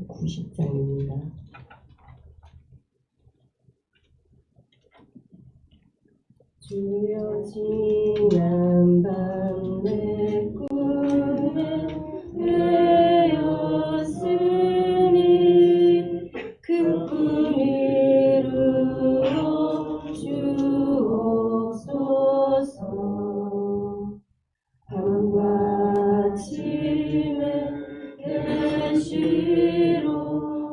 490장입니다. 주여 지난 밤 내 꿈에 되었으니 그 꿈 이루어 주옵소서. 밤과 아침에 계시로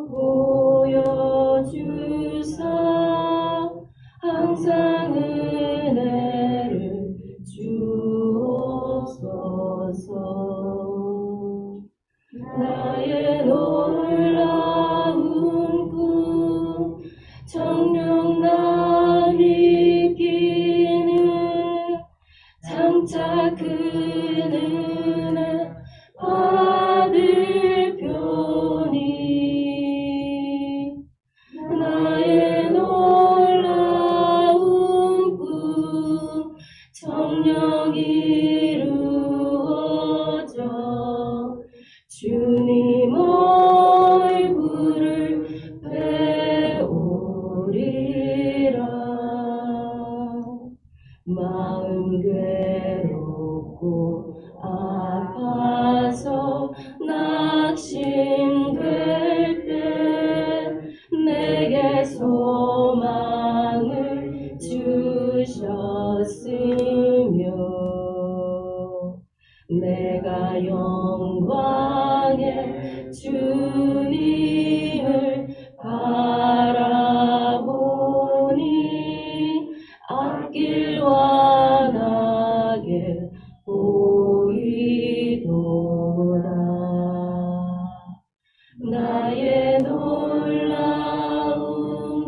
보여주사 항상 은혜를 주옵소서. 나의 놀라운 꿈 정녕 남이 끼는 장차 그 은혜 받을 표니 나의 놀라운 꿈 정녕 이루어져 주님 얼굴을 배우리라. 마음 괴롭고 아파서 낙심될 때 내게 소망을 주셨으며 내가 영광의 주님을 바라보니 앞길 환하게 보이도다. 나의 놀라운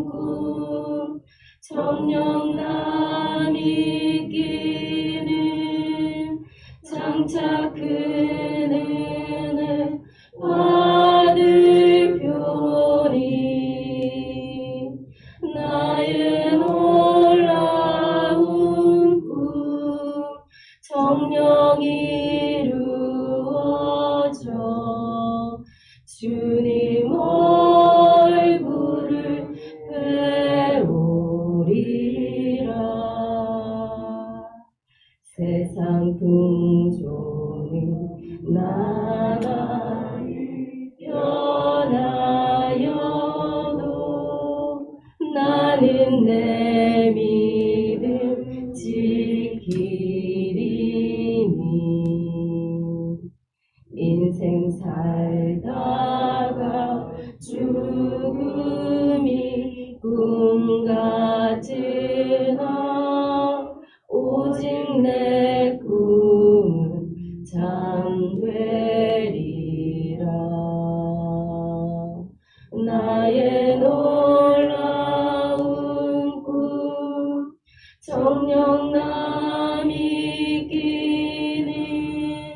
꿈 정녕 남이 끼는 장차 그 은혜 받을 표니 나의 놀라운 꿈 정녕 이루어져 주님 얼굴을 배우리라. 세상 동존이 나날이 변하여도 나는 내 믿음 지키리니 인생 살다가 죽음이 꿈 같으나 오직 내 꿈은 잠되리라. 나의 놀라운 꿈 정녕 남이 끼는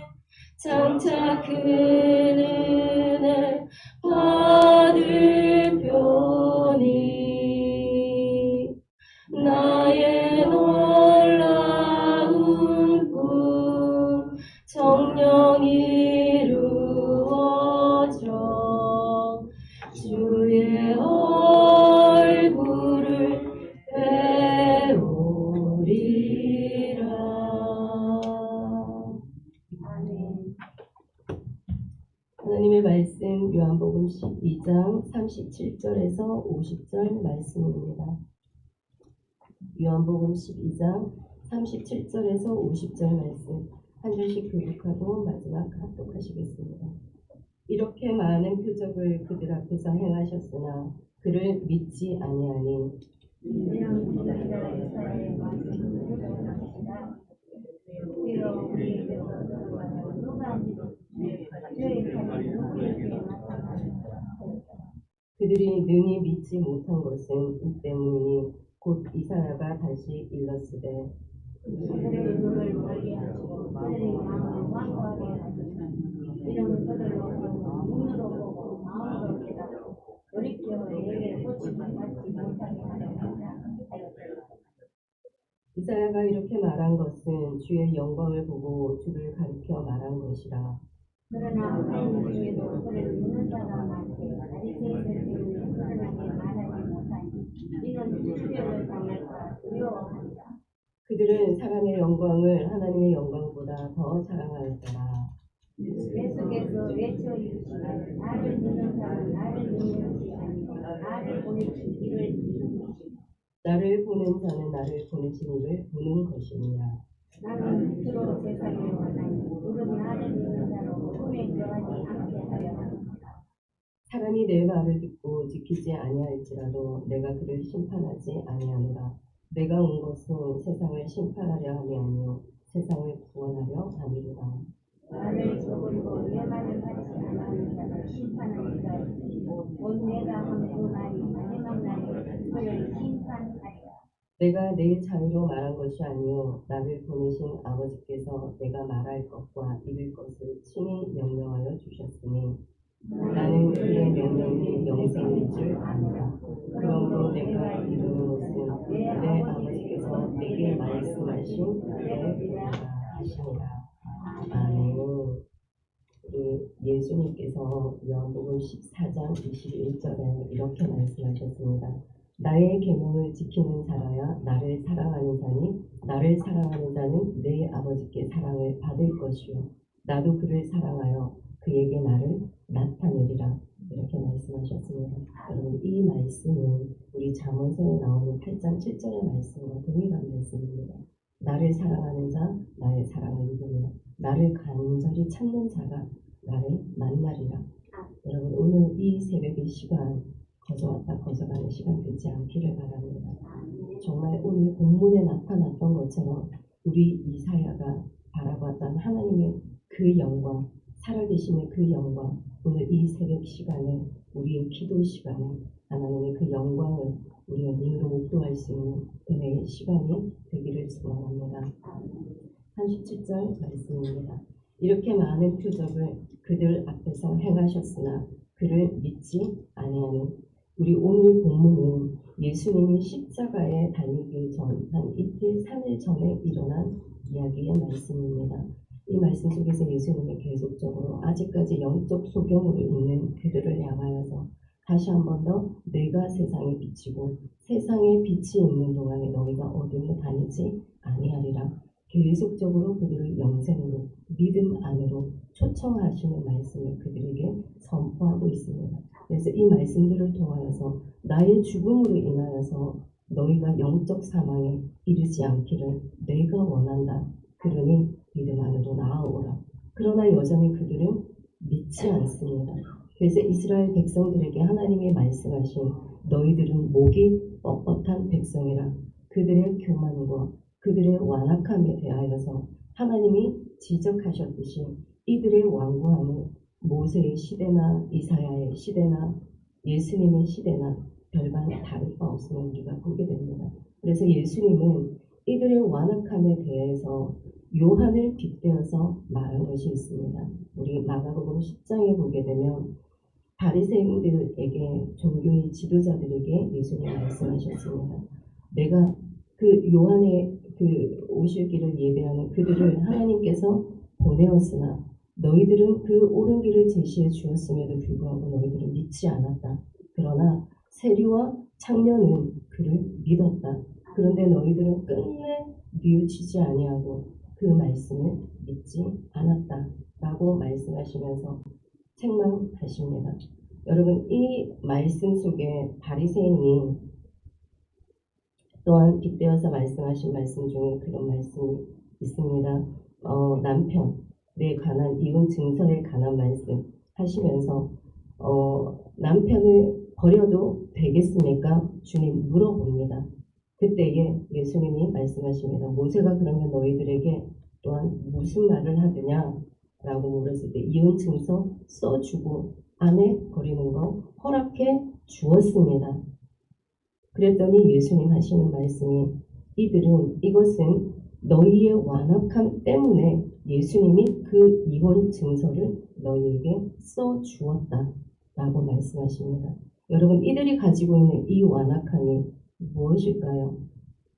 장차 그 은혜 받을 표니 나의 놀라운 꿈 정녕 이루어져 주의 얼굴을 배우리라. 아멘. 하나님의 말씀 요한복음 12장 37절에서 50절 말씀입니다. 요한복음 12장 37절에서 50절 말씀 한 절씩 교육하고 마지막 합독하시겠습니다. 이렇게 많은 표적을 그들 앞에서 행하셨으나 그를 믿지 아니하니 그들이 능히 믿지 못한 것은 이 때문이니 곧 이사야가 다시 일렀으되 이사야가 이렇게 말한 것은 주의 영광을 보고 주를 가리켜 말한 것이라. 그러나 우리는 중에도 그를 믿는 자가 많되 바리새인들은 그러나게 말하지 못하니 이는 주변을 당할까 두려워하니라. 그들은 사람의 영광을 하나님의 영광보다 더 사랑하였더라. 계속해서 외쳐 이르시되 나를 믿는 자는 나를 믿는 것이 아니고 나를 보내신 이를 믿는 것이다. 나를 보낸 자는 나를 보내신 이를 보는 것이니라. 나는 스스로 세상에 원하니 오직 나를 믿는 자로 꿈에 들어가지 않게 하려 합니다. 사람이 내 말을 듣고 지키지 아니할지라도 내가 그를 심판하지 아니하노라. 내가 온 것은 세상을 심판하려 함이 아니요 세상을 구원하려 함이로라. 나를 저버리고 내 말을 받지 않는 자를 심판하는 자가 있으니 곧 내가 한 그 말이 마지막 날에 그를 심판하리라. 내가 내 자유로 말한 것이 아니요 나를 보내신 아버지께서 내가 말할 것과 이룰 것을 친히 명령하여 주셨으니 나는 그의 명령이 영생인 줄 아노라. 그러므로 내가 이루는 것은 내 아버지께서 내게 말씀하신 대로라 하시니라. 아멘. 예수님께서 요한복음 14장 21절에 이렇게 말씀하셨습니다. 나의 계명을 지키는 자라야 나를 사랑하는 자니 나를 사랑하는 자는 내 아버지께 사랑을 받을 것이요 나도 그를 사랑하여 그에게 나를 나타내리라. 이렇게 말씀하셨습니다. 여러분, 이 말씀은 우리 잠언서에 나오는 8장 7절의 말씀과 동일한 말씀입니다. 나를 사랑하는 자 나의 사랑을 입으며 나를 간절히 찾는 자가 나를 만나리라. 여러분, 오늘 이 새벽의 시간 거저왔다 거저가는 시간 되지 않기를 바랍니다. 정말 오늘 본문에 나타났던 것처럼 우리 이사야가 바라봤던 하나님의 그 영광, 살아계시는 그 영광, 오늘 이 새벽 시간에 우리의 기도 시간에 하나님의 그 영광을 우리가 눈으로 목도할 수 있는 은혜의 시간이 되기를 소원합니다. 37절 말씀입니다. 이렇게 많은 표적을 그들 앞에서 행하셨으나 그를 믿지 아니하는. 우리 오늘 본문은 예수님이 십자가에 달리기 전 한 이틀 3일 전에 일어난 이야기의 말씀입니다. 이 말씀 속에서 예수님이 계속적으로 아직까지 영적 소경으로 있는 그들을 향하여서 다시 한 번 더 내가 세상에 비치고 세상에 빛이 있는 동안에 너희가 어둠에 다니지 아니하리라. 계속적으로 그들을 영생으로 믿음 안으로 초청하시는 말씀을 그들에게 선포하고 있습니다. 그래서 이 말씀들을 통하여서 나의 죽음으로 인하여서 너희가 영적 사망에 이르지 않기를 내가 원한다. 그러니 믿음 안으로 나아오라. 그러나 여전히 그들은 믿지 않습니다. 그래서 이스라엘 백성들에게 하나님이 말씀하신 너희들은 목이 뻣뻣한 백성이라. 그들의 교만과 그들의 완악함에 대하여서 하나님이 지적하셨듯이 이들의 완고함은 모세의 시대나 이사야의 시대나 예수님의 시대나 별반 다를 바 없음을 우리가 보게 됩니다. 그래서 예수님은 이들의 완악함에 대해서 요한을 빗대어서 말한 것이 있습니다. 우리 마가복음 10장에 보게 되면 바리새인들에게 종교의 지도자들에게 예수님이 말씀하셨습니다. 내가 그 요한의 그 오실 길을 예배하는 그들을 하나님께서 보내었으나 너희들은 그 옳은 길을 제시해 주었음에도 불구하고 너희들은 믿지 않았다. 그러나 세리와 창녀는 그를 믿었다. 그런데 너희들은 끝내 뉘우치지 아니하고 그 말씀을 믿지 않았다. 라고 말씀하시면서 책망하십니다. 여러분, 이 말씀 속에 바리새인이 또한 빗대어서 말씀하신 말씀 중에 그런 말씀이 있습니다. 남편에 관한 이혼 증서에 관한 말씀 하시면서 남편을 버려도 되겠습니까? 주님 물어봅니다. 그때에 예수님이 말씀하십니다. 모세가 그러면 너희들에게 또한 무슨 말을 하느냐? 라고 물었을 때 이혼 증서 써주고 아내 버리는 거 허락해 주었습니다. 그랬더니 예수님 하시는 말씀이 이것은 너희의 완악함 때문에 예수님이 그 이혼 증서를 너희에게 써주었다 라고 말씀하십니다. 여러분, 이들이 가지고 있는 이 완악함이 무엇일까요?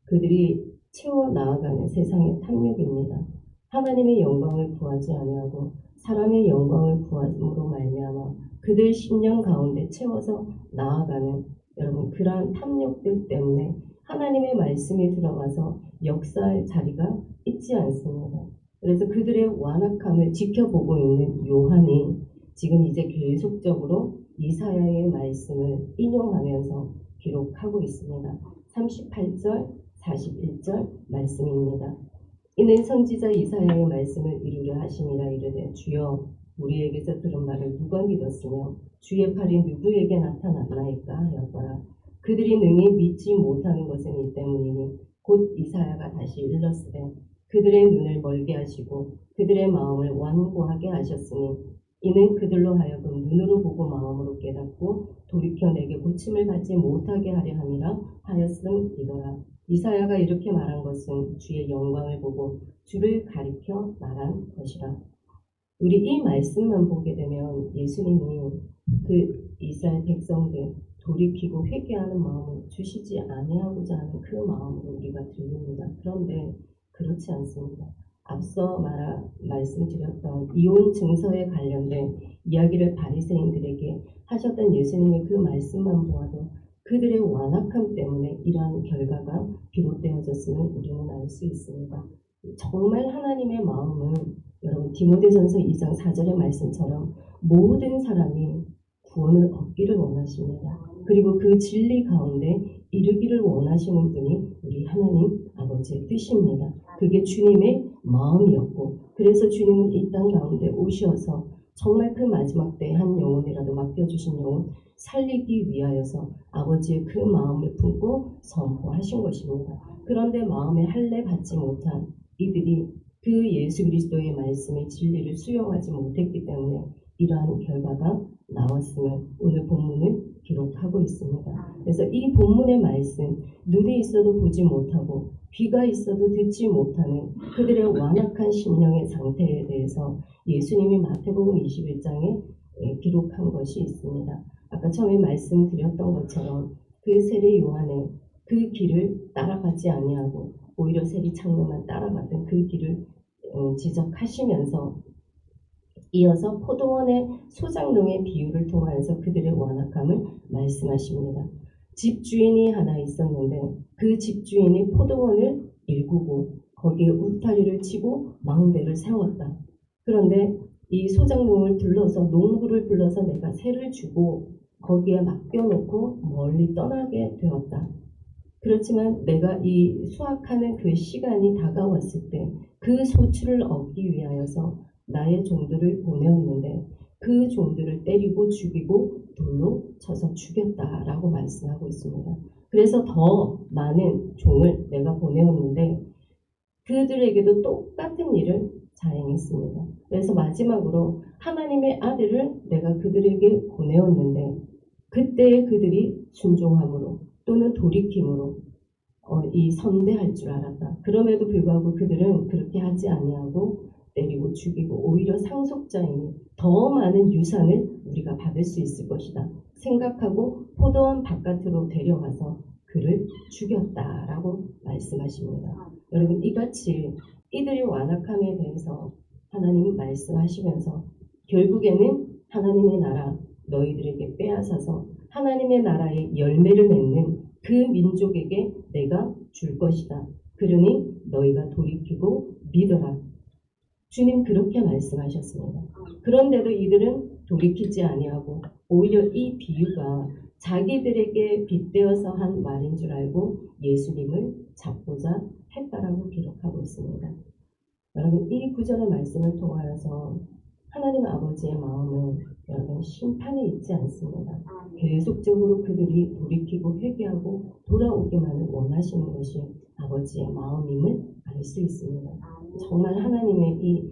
그들이 채워 나아가는 세상의 탐욕입니다. 하나님의 영광을 구하지 아니하고 사람의 영광을 구함으로 말미암아 그들 심령 가운데 채워서 나아가는 여러분 그러한 탐욕들 때문에 하나님의 말씀이 들어가서 역사할 자리가 있지 않습니다. 그래서 그들의 완악함을 지켜보고 있는 요한이 지금 이제 계속적으로 이사야의 말씀을 인용하면서 기록하고 있습니다. 38절, 41절 말씀입니다. 이는 선지자 이사야의 말씀을 이루려 하심이라 이르되 주여 우리에게서 들은 말을 누가 믿었으며 주의 팔이 누구에게 나타났나이까 하였더라. 그들이 능히 믿지 못하는 것은 이 때문이니 곧 이사야가 다시 일렀으되 그들의 눈을 멀게 하시고 그들의 마음을 완고하게 하셨으니 이는 그들로 하여금 눈으로 보고 마음으로 깨닫고 돌이켜 내게 고침을 받지 못하게 하려 함이라 하였음이더라. 이사야가 이렇게 말한 것은 주의 영광을 보고 주를 가리켜 말한 것이라. 우리 이 말씀만 보게 되면 예수님이 그 이스라엘 백성들 돌이키고 회개하는 마음을 주시지 아니하고자 하는 그 마음으로 우리가 들립니다. 그런데 그렇지 않습니다. 앞서 말씀드렸던 이혼 증서에 관련된 이야기를 바리새인들에게 하셨던 예수님의 그 말씀만 보아도 그들의 완악함 때문에 이러한 결과가 비롯되어졌음을 우리는 알 수 있습니다. 정말 하나님의 마음은 여러분 디모데전서 2장 4절의 말씀처럼 모든 사람이 구원을 얻기를 원하십니다. 그리고 그 진리 가운데 이르기를 원하시는 분이 우리 하나님 아버지의 뜻입니다. 그게 주님의 마음이었고 그래서 주님은 이 땅 가운데 오셔서 정말 그 마지막 때 한 영혼이라도 맡겨주신 영혼 살리기 위하여서 아버지의 그 마음을 품고 선포하신 것입니다. 그런데 마음에 할례 받지 못한 이들이 그 예수 그리스도의 말씀의 진리를 수용하지 못했기 때문에 이러한 결과가 나왔음을 오늘 본문은 기록하고 있습니다. 그래서 이 본문의 말씀 눈이 있어도 보지 못하고 귀가 있어도 듣지 못하는 그들의 완악한 심령의 상태에 대해서 예수님이 마태복음 21장에 기록한 것이 있습니다. 아까 처음에 말씀드렸던 것처럼 그 세례 요한의 그 길을 따라가지 아니하고 오히려 세리 창녀만 따라갔던 그 길을 지적하시면서 이어서 포도원의 소작농의 비유를 통하여서 그들의 완악함을 말씀하십니다. 집주인이 하나 있었는데 그 집주인이 포도원을 일구고 거기에 울타리를 치고 망대를 세웠다. 그런데 이 소작농을 불러서 농부를 불러서 내가 세를 주고 거기에 맡겨놓고 멀리 떠나게 되었다. 그렇지만 내가 이 수확하는 그 시간이 다가왔을 때 그 소출을 얻기 위하여서 나의 종들을 보내었는데 그 종들을 때리고 죽이고 돌로 쳐서 죽였다라고 말씀하고 있습니다. 그래서 더 많은 종을 내가 보내었는데 그들에게도 똑같은 일을 자행했습니다. 그래서 마지막으로 하나님의 아들을 내가 그들에게 보내었는데 그때에 그들이 순종함으로 또는 돌이킴으로 이 선대할 줄 알았다. 그럼에도 불구하고 그들은 그렇게 하지 아니하고 때리고 죽이고 오히려 상속자이니 더 많은 유산을 우리가 받을 수 있을 것이다 생각하고 포도원 바깥으로 데려가서 그를 죽였다라고 말씀하십니다. 여러분 이같이 이들의 완악함에 대해서 하나님 말씀하시면서 결국에는 하나님의 나라 너희들에게 빼앗아서 하나님의 나라의 열매를 맺는 그 민족에게 내가 줄 것이다. 그러니 너희가 돌이키고 믿어라. 주님 그렇게 말씀하셨습니다. 그런데도 이들은 돌이키지 아니하고 오히려 이 비유가 자기들에게 빗대어서 한 말인 줄 알고 예수님을 잡고자 했다라고 기록하고 있습니다. 여러분 이 구절의 말씀을 통하여서 하나님 아버지의 마음은 여러분 심판에 있지 않습니다. 계속적으로 그들이 돌이키고 회개하고 돌아오기만을 원하시는 것이 아버지의 마음임을 알 수 있습니다. 정말 하나님의 이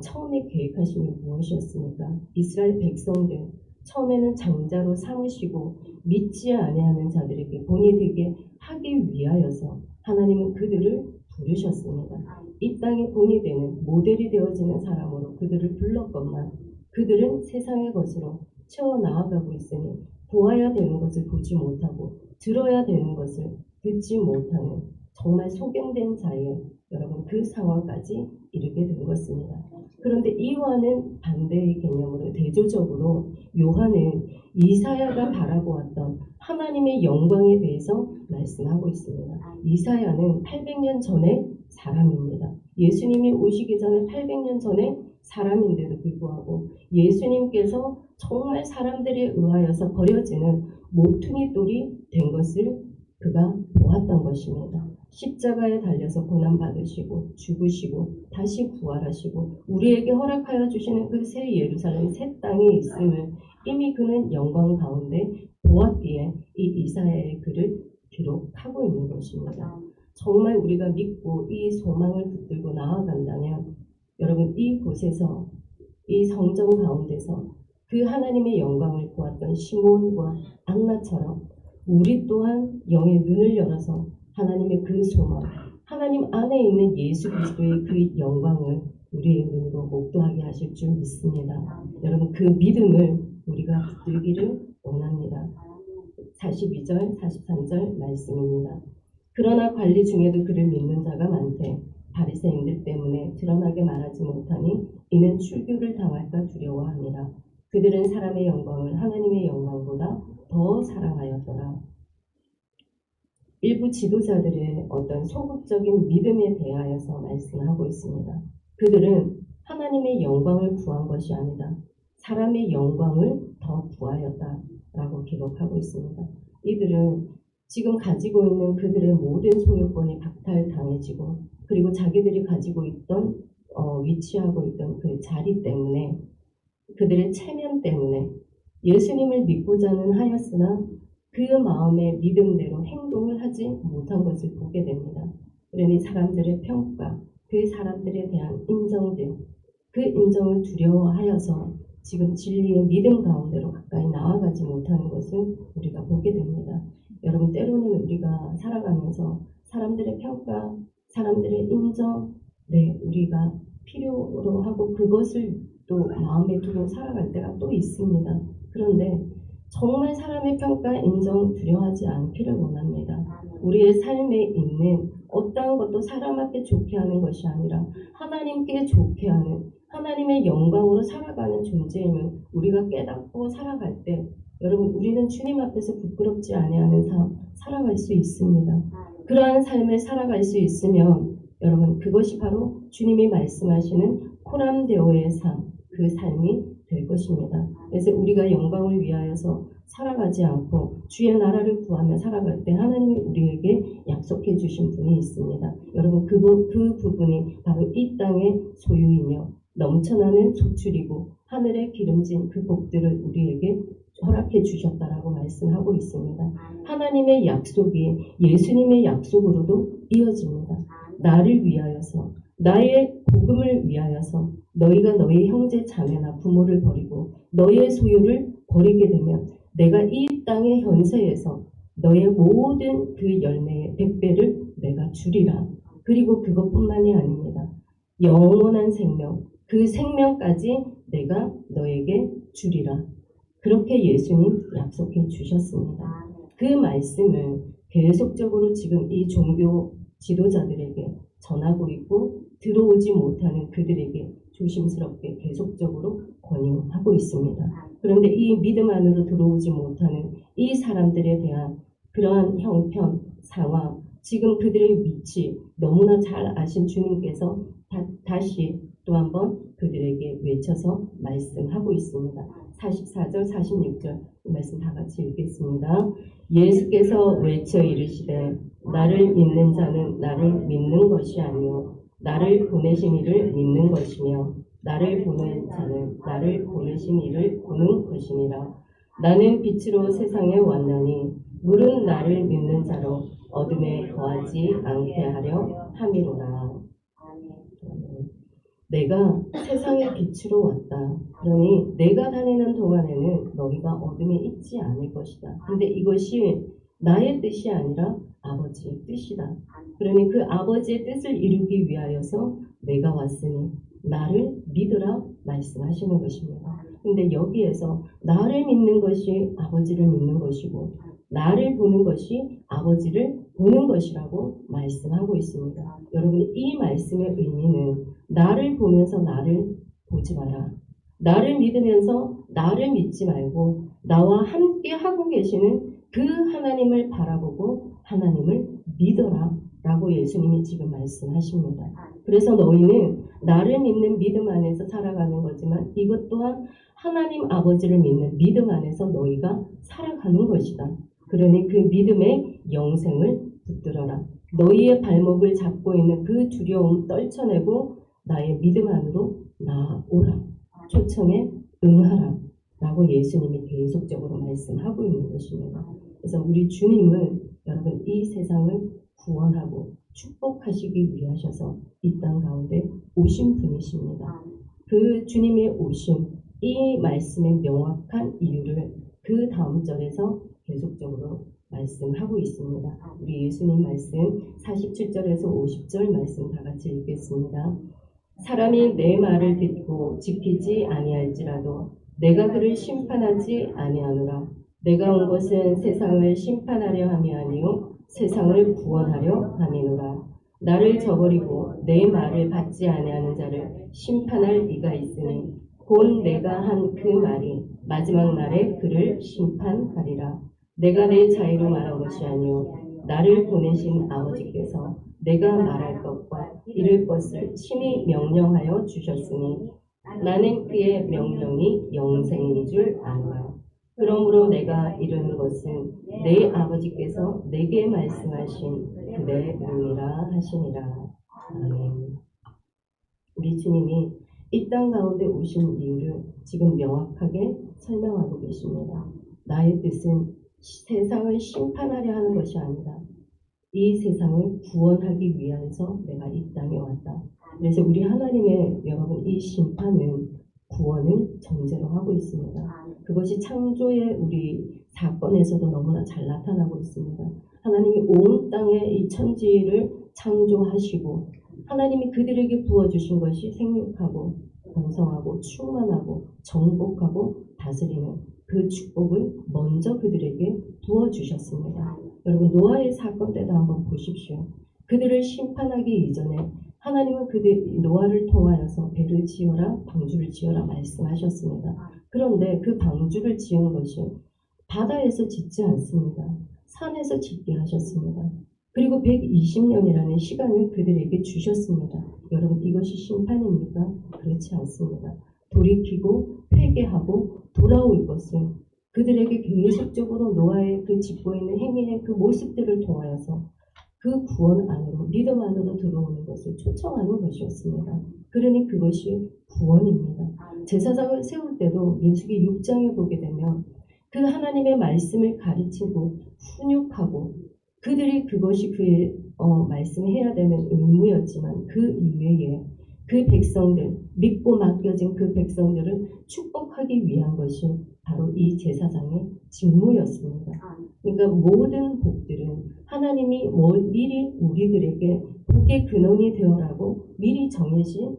처음에 계획하심이 무엇이었습니까? 이스라엘 백성들 처음에는 장자로 삼으시고 믿지 아니하는 자들에게 본이 되게 하기 위하여서 하나님은 그들을 부르셨습니다. 이 땅에 본이 되는 모델이 되어지는 사람으로 그들을 불렀건만 그들은 세상의 것으로 채워 나아가고 있으니 보아야 되는 것을 보지 못하고 들어야 되는 것을 듣지 못하는 정말 소경된 자의 여러분 그 상황까지 이르게 된 것입니다. 그런데 이와는 반대의 개념으로 대조적으로 요한은 이사야가 바라보았던 하나님의 영광에 대해서 말씀하고 있습니다. 이사야는 800년 전의 사람입니다. 예수님이 오시기 전에 800년 전에 사람인데도 불구하고 예수님께서 정말 사람들에 의하여서 버려지는 모퉁이 돌이 된 것을 그가 보았던 것입니다. 십자가에 달려서 고난받으시고 죽으시고 다시 부활하시고 우리에게 허락하여 주시는 그 새 예루살렘 새 땅에 있음을 이미 그는 영광 가운데 보았기에 이 이사야의 글을 기록하고 있는 것입니다. 정말 우리가 믿고 이 소망을 붙들고 나아간다면 여러분 이곳에서 이 성전 가운데서 그 하나님의 영광을 보았던 시몬과 안나처럼 우리 또한 영의 눈을 열어서 하나님의 그 소망, 하나님 안에 있는 예수 그리스도의 그 영광을 우리의 눈으로 목도하게 하실 줄 믿습니다. 여러분 그 믿음을 우리가 붙들기를 원합니다. 42절, 43절 말씀입니다. 그러나 관리 중에도 그를 믿는 자가 많되 바리새인들 때문에 드러나게 말하지 못하니 이는 출교를 당할까 두려워합니다. 그들은 사람의 영광을 하나님의 영광보다 더 사랑하였더라. 일부 지도자들의 어떤 소극적인 믿음에 대하여서 말씀하고 있습니다. 그들은 하나님의 영광을 구한 것이 아니다. 사람의 영광을 더 구하였다라고 기록하고 있습니다. 이들은 지금 가지고 있는 그들의 모든 소유권이 박탈당해지고 그리고 자기들이 가지고 있던 위치하고 있던 그 자리 때문에 그들의 체면 때문에 예수님을 믿고자는 하였으나 그 마음의 믿음대로 행동을 하지 못한 것을 보게 됩니다. 그러니 사람들의 평가, 그 사람들에 대한 인정들, 그 인정을 두려워하여서 지금 진리의 믿음 가운데로 가까이 나아가지 못하는 것을 우리가 보게 됩니다. 여러분 때로는 우리가 살아가면서 사람들의 평가, 사람들의 인정, 우리가 필요로 하고 그것을 또 마음에 두고 살아갈 때가 또 있습니다. 그런데 정말 사람의 평가, 인정 두려워하지 않기를 원합니다. 우리의 삶에 있는 어떠한 것도 사람 앞에 좋게 하는 것이 아니라 하나님께 좋게 하는 하나님의 영광으로 살아가는 존재임을 우리가 깨닫고 살아갈 때 여러분 우리는 주님 앞에서 부끄럽지 아니하는 삶 살아갈 수 있습니다. 그러한 삶을 살아갈 수 있으면 여러분 그것이 바로 주님이 말씀하시는 코람데오의 삶, 그 삶이 될 것입니다. 그래서 우리가 영광을 위하여서 살아가지 않고 주의 나라를 구하며 살아갈 때 하나님이 우리에게 약속해 주신 분이 있습니다. 여러분 그 부분이 바로 이 땅의 소유이며 넘쳐나는 소출이고 하늘에 기름진 그 복들을 우리에게 허락해 주셨다라고 말씀하고 있습니다. 하나님의 약속이 예수님의 약속으로도 이어집니다. 나를 위하여서 나의 복음을 위하여서 너희가 너희 형제 자매나 부모를 버리고 너희의 소유를 버리게 되면 내가 이 땅의 현세에서 너의 모든 그 열매의 100배를 내가 주리라. 그리고 그것뿐만이 아닙니다. 영원한 생명, 그 생명까지 내가 너에게 주리라. 그렇게 예수님 약속해 주셨습니다. 그 말씀을 계속적으로 지금 이 종교 지도자들에게 전하고 있고 들어오지 못하는 그들에게 조심스럽게 계속적으로 권유하고 있습니다. 그런데 이 믿음 안으로 들어오지 못하는 이 사람들에 대한 그러한 형편, 상황, 지금 그들의 위치 너무나 잘 아신 주님께서 다시 또 한번 그들에게 외쳐서 말씀하고 있습니다. 44절, 46절 이 말씀 다 같이 읽겠습니다. 예수께서 외쳐 이르시되 나를 믿는 자는 나를 믿는 것이 아니요 나를 보내신 이를 믿는 것이며 나를 보낸 자는 나를 보내신 이를 보는 것이니라. 나는 빛으로 세상에 왔나니 물은 나를 믿는 자로 어둠에 거하지 않게 하려 함이로라. 내가 세상의 빛으로 왔다. 그러니 내가 다니는 동안에는 너희가 어둠에 있지 않을 것이다. 근데 이것이 나의 뜻이 아니라 아버지의 뜻이다. 그러니 그 아버지의 뜻을 이루기 위하여서 내가 왔으니 나를 믿으라 말씀하시는 것입니다. 근데 여기에서 나를 믿는 것이 아버지를 믿는 것이고 나를 보는 것이 아버지를 보는 것이라고 말씀하고 있습니다. 여러분, 이 말씀의 의미는 나를 보면서 나를 보지 마라. 나를 믿으면서 나를 믿지 말고 나와 함께 하고 계시는 그 하나님을 바라보고 하나님을 믿어라 라고 예수님이 지금 말씀하십니다. 그래서 너희는 나를 믿는 믿음 안에서 살아가는 거지만 이것 또한 하나님 아버지를 믿는 믿음 안에서 너희가 살아가는 것이다. 그러니 그 믿음의 영생을 붙들어라. 너희의 발목을 잡고 있는 그 두려움 떨쳐내고 나의 믿음 안으로 나오라. 초청에 응하라. 라고 예수님이 계속적으로 말씀하고 있는 것입니다. 그래서 우리 주님은 여러분 이 세상을 구원하고 축복하시기 위하셔서 이 땅 가운데 오신 분이십니다. 그 주님의 오심, 이 말씀의 명확한 이유를 그 다음 절에서 계속적으로 말씀하고 있습니다. 우리 예수님 말씀 47절에서 50절 말씀 다 같이 읽겠습니다. 사람이 내 말을 듣고 지키지 아니할지라도 내가 그를 심판하지 아니하노라. 내가 온 것은 세상을 심판하려 함이 아니요 세상을 구원하려 함이노라. 나를 저버리고 내 말을 받지 아니하는 자를 심판할 이가 있으니 곧 내가 한 그 말이 마지막 날에 그를 심판하리라. 내가 내 자유로 말한 것이 아니요 나를 보내신 아버지께서 내가 말할 것과 이를 것을 친히 명령하여 주셨으니 나는 그의 명령이 영생인 줄 아노라. 그러므로 내가 이르는 것은 내 아버지께서 내게 말씀하신 그대의 의미라 하시니라. 아멘. 우리 주님이 이 땅 가운데 오신 이유를 지금 명확하게 설명하고 계십니다. 나의 뜻은 세상을 심판하려 하는 것이 아니라 이 세상을 구원하기 위해서 내가 이 땅에 왔다. 그래서 우리 하나님의 여러분 이 심판은 구원을 전제로 하고 있습니다. 그것이 창조의 우리 사건에서도 너무나 잘 나타나고 있습니다. 하나님이 온 땅의 이 천지를 창조하시고 하나님이 그들에게 부어주신 것이 생육하고 번성하고 충만하고 정복하고 다스리는 그 축복을 먼저 그들에게 부어주셨습니다. 여러분 노아의 사건 때도 한번 보십시오. 그들을 심판하기 이전에 하나님은 그들 노아를 통하여서 배를 지어라 방주를 지어라 말씀하셨습니다. 그런데 그 방주를 지은 것이 바다에서 짓지 않습니다. 산에서 짓게 하셨습니다. 그리고 120년이라는 시간을 그들에게 주셨습니다. 여러분 이것이 심판입니까? 그렇지 않습니다. 돌이키고 회개하고 돌아올 것을 그들에게 계속적으로 노아의 그 짓고 있는 행위의 그 모습들을 통하여서 그 구원 안으로 믿음 안으로 들어오는 것을 초청하는 것이었습니다. 그러니 그것이 구원입니다. 제사장을 세울 때도 민수기 6장에 보게 되면 그 하나님의 말씀을 가르치고 훈육하고 그들이 그것이 그의 말씀해야 되는 의무였지만 그 이외에 그 백성들 믿고 맡겨진 그 백성들을 축복하기 위한 것이 바로 이 제사장의 직무였습니다. 그러니까 모든 복들은 하나님이 미리 우리들에게 복의 근원이 되어라고 미리 정해진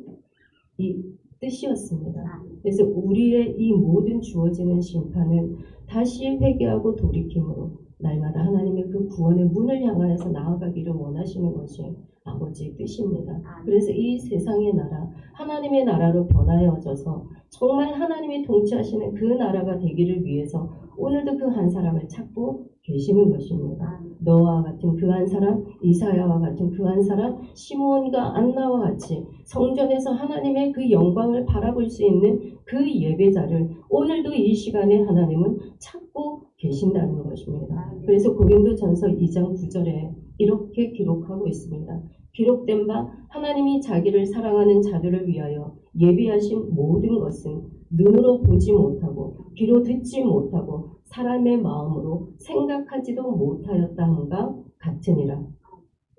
이 뜻이었습니다. 그래서 우리의 이 모든 주어지는 심판은 다시 회개하고 돌이킴으로 날마다 하나님의 그 구원의 문을 향하여서 나아가기를 원하시는 것이 아버지의 뜻입니다. 그래서 이 세상의 나라, 하나님의 나라로 변하여져서 정말 하나님이 통치하시는 그 나라가 되기를 위해서 오늘도 그 한 사람을 찾고 계시는 것입니다. 너와 같은 그 한 사람, 이사야와 같은 그 한 사람, 시므온과 안나와 같이 성전에서 하나님의 그 영광을 바라볼 수 있는 그 예배자를 오늘도 이 시간에 하나님은 찾고 계신다는 것입니다. 그래서 고린도전서 2장 9절에 이렇게 기록하고 있습니다. 기록된 바 하나님이 자기를 사랑하는 자들을 위하여 예비하신 모든 것은 눈으로 보지 못하고 귀로 듣지 못하고 사람의 마음으로 생각하지도 못하였다 함과 같으니라.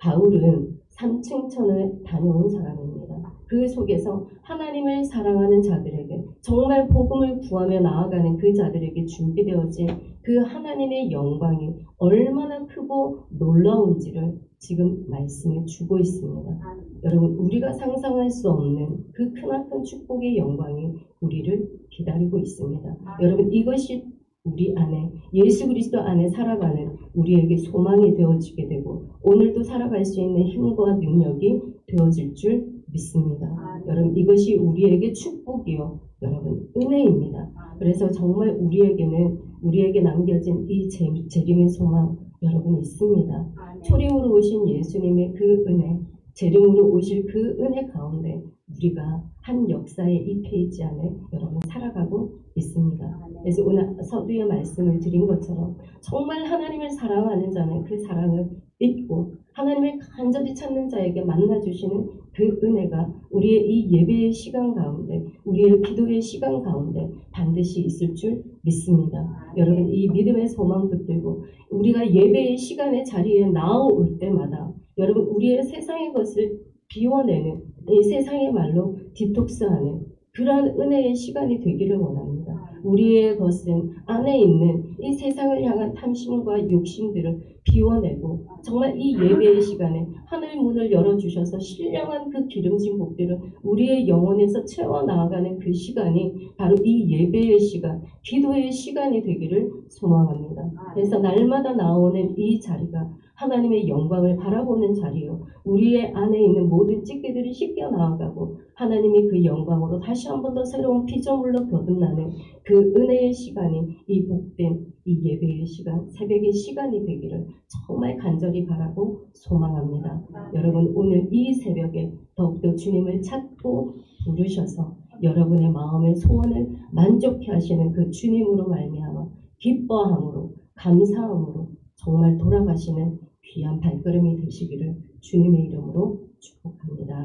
바울은 3층천에 다녀온 사람입니다. 그 속에서 하나님을 사랑하는 자들에게 정말 복음을 구하며 나아가는 그 자들에게 준비되어진 그 하나님의 영광이 얼마나 크고 놀라운지를 지금 말씀해 주고 있습니다. 여러분 우리가 상상할 수 없는 그 크나큰 축복의 영광이 우리를 기다리고 있습니다. 여러분 이것이 우리 안에 예수 그리스도 안에 살아가는 우리에게 소망이 되어지게 되고 오늘도 살아갈 수 있는 힘과 능력이 되어질 줄 믿습니다. 여러분 이것이 우리에게 축복이요 여러분 은혜입니다. 그래서 정말 우리에게 남겨진 이 재림의 소망 여러분 있습니다. 초림으로 오신 예수님의 그 은혜, 재림으로 오실 그 은혜 가운데 우리가 한 역사의 이 페이지 안에 여러분 살아가고 있습니다. 그래서 오늘 서두에 말씀을 드린 것처럼 정말 하나님을 사랑하는 자는 그 사랑을 잊고 하나님을 간절히 찾는 자에게 만나주시는 그 은혜가 우리의 이 예배의 시간 가운데 우리의 기도의 시간 가운데 반드시 있을 줄 믿습니다. 여러분 이 믿음의 소망 붙들고 우리가 예배의 시간의 자리에 나올 때마다 여러분 우리의 세상의 것을 비워내는 이 세상의 말로 디톡스하는 그런 은혜의 시간이 되기를 원합니다. 우리의 것은 안에 있는 이 세상을 향한 탐심과 욕심들을 비워내고 정말 이 예배의 시간에 하늘 문을 열어주셔서 신령한 그 기름진 복들을 우리의 영혼에서 채워나가는 그 시간이 바로 이 예배의 시간, 기도의 시간이 되기를 소망합니다. 그래서 날마다 나오는 이 자리가 하나님의 영광을 바라보는 자리요. 우리의 안에 있는 모든 찢기들이 씻겨 나아가고 하나님이 그 영광으로 다시 한 번 더 새로운 피조물로 거듭나는 그 은혜의 시간이 이 복된 이 예배의 시간, 새벽의 시간이 되기를 정말 간절히 바라고 소망합니다. 여러분 오늘 이 새벽에 더욱더 주님을 찾고 부르셔서 여러분의 마음의 소원을 만족해 하시는 그 주님으로 말미암아 기뻐함으로 감사함으로 정말 돌아가시는 귀한 발걸음이 되시기를 주님의 이름으로 축복합니다.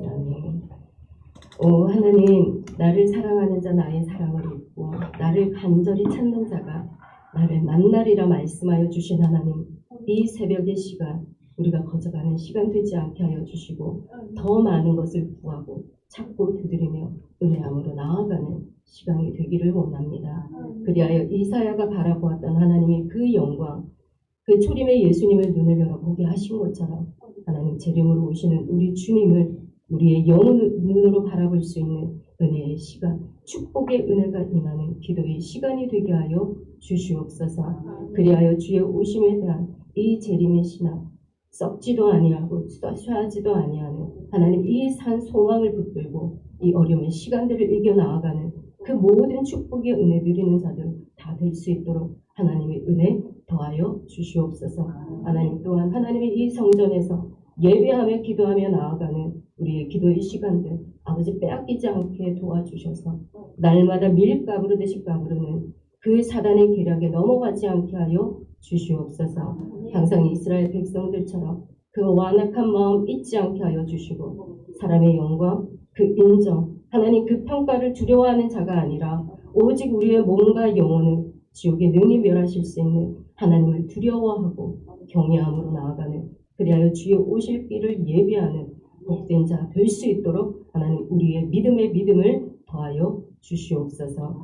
아멘. 하나님 나를 사랑하는 자 나의 사랑을 잊고 나를 간절히 찾는 자가 나를 만나리라 말씀하여 주신 하나님 이 새벽의 시간 우리가 거저가는 시간 되지 않게 하여 주시고 더 많은 것을 구하고 찾고 두드리며 은혜함으로 나아가는 시간이 되기를 원합니다. 그리하여 이사야가 바라보았던 하나님의 그 영광 그 초림의 예수님을 눈을 열어보게 하신 것처럼 하나님 재림으로 오시는 우리 주님을 우리의 영혼을 눈으로 바라볼 수 있는 은혜의 시간, 축복의 은혜가 임하는 기도의 시간이 되게 하여 주시옵소서. 그리하여 주의 오심에 대한 이 재림의 신앙, 썩지도 아니하고 쇠하지도 아니하는 하나님 이 산 소망을 붙들고 이 어려운 시간들을 이겨나가는 그 모든 축복의 은혜 누리는 자들 다 될 수 있도록 하나님의 은혜 더하여 주시옵소서. 하나님 또한 하나님의 이 성전에서 예배하며 기도하며 나아가는 우리의 기도의 시간들 아버지 빼앗기지 않게 도와주셔서 날마다 밀가부로 대신 가부르는 그 사단의 계략에 넘어가지 않게 하여 주시옵소서. 항상 이스라엘 백성들처럼 그 완악한 마음 잊지 않게 하여 주시고 사람의 영광, 그 인정, 하나님 그 평가를 두려워하는 자가 아니라 오직 우리의 몸과 영혼을 지옥에 능히 멸하실 수 있는 하나님을 두려워하고 경외함으로 나아가는 그리하여 주의 오실 길을 예비하는 복된 자 될 수 있도록 하나님 우리의 믿음을 더하여 주시옵소서.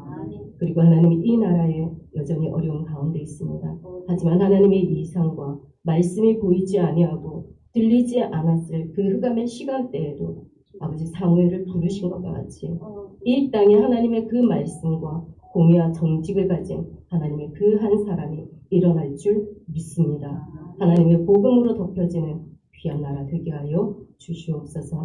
그리고 하나님이 이 나라에 여전히 어려운 가운데 있습니다. 하지만 하나님의 이상과 말씀이 보이지 아니하고 들리지 않았을 그 흑암의 시간대에도 아버지 사무엘을 부르신 것과 같이 이 땅에 하나님의 그 말씀과 공의와 정직을 가진 하나님의 그 한 사람이 일어날 줄 믿습니다. 하나님의 복음으로 덮여지는 귀한 나라 되게 하여 주시옵소서.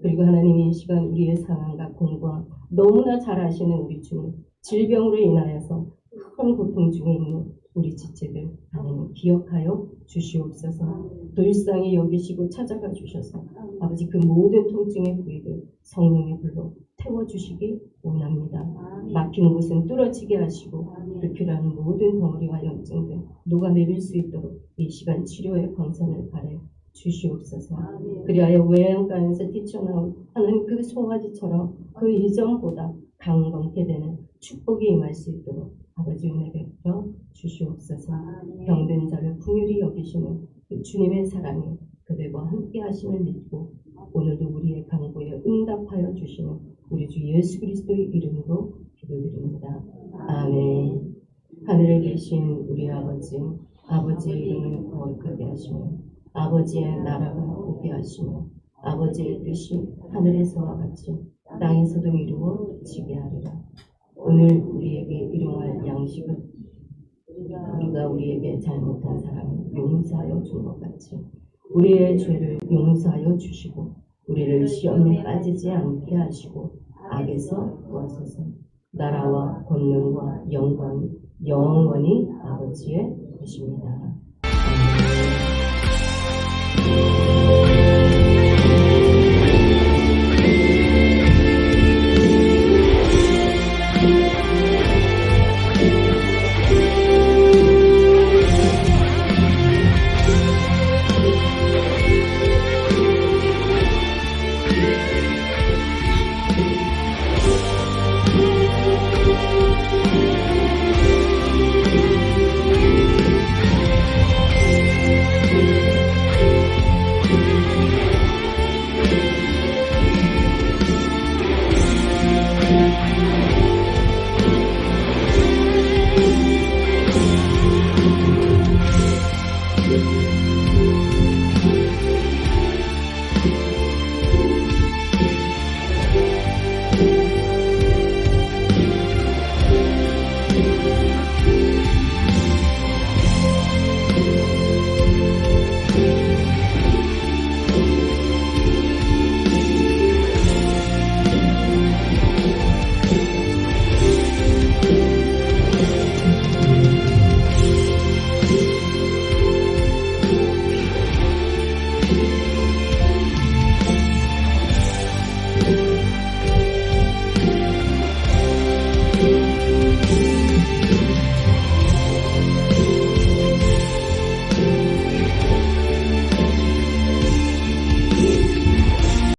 그리고 하나님이 이 시간 우리의 상황과 공과 너무나 잘 아시는 우리 주님 질병으로 인하여서 큰 고통 중에 있는 우리 지체들 하나님 기억하여 주시옵소서. 불쌍히 여기시고 찾아가 주셔서 아버지 그 모든 통증의 부위들 성령의 불로 태워주시기 원합니다. 막힌 곳은 뚫어지게 하시고 불필요한 모든 덩어리와 염증들 녹아내릴 수 있도록 이 시간 치료의 광선을 발해 주시옵소서. 그리하여 외양간에서 뛰쳐나온 하나님 그 송아지처럼 그 이전보다 강건케 되는 축복이 임할 수 있도록 아버지 은혜 베풀어 주시옵소서. 병든 자를 긍휼히 여기시는 그 주님의 사랑이 그들과 함께 하심을 믿고 오늘도 우리의 간구에 응답하여 주시는 우리 주 예수 그리스도의 이름으로 기도드립니다. 아멘. 하늘에 계신 우리 아버지, 아버지의 이름을 거룩하게 하시며 아버지의 나라가 오게 하시며 아버지의 뜻이 하늘에서와 같이 땅에서도 이루어지게 하리라. 오늘 우리에게 일용할 양식을 우리가 우리에게 잘못한 사람을 용서하여 준 것 같이 우리의 죄를 용서하여 주시고 우리를 시험에 빠지지 않게 하시고 악에서 구하소서. 나라와 권능과 영광이 영원히 아버지의 것입니다. 아멘.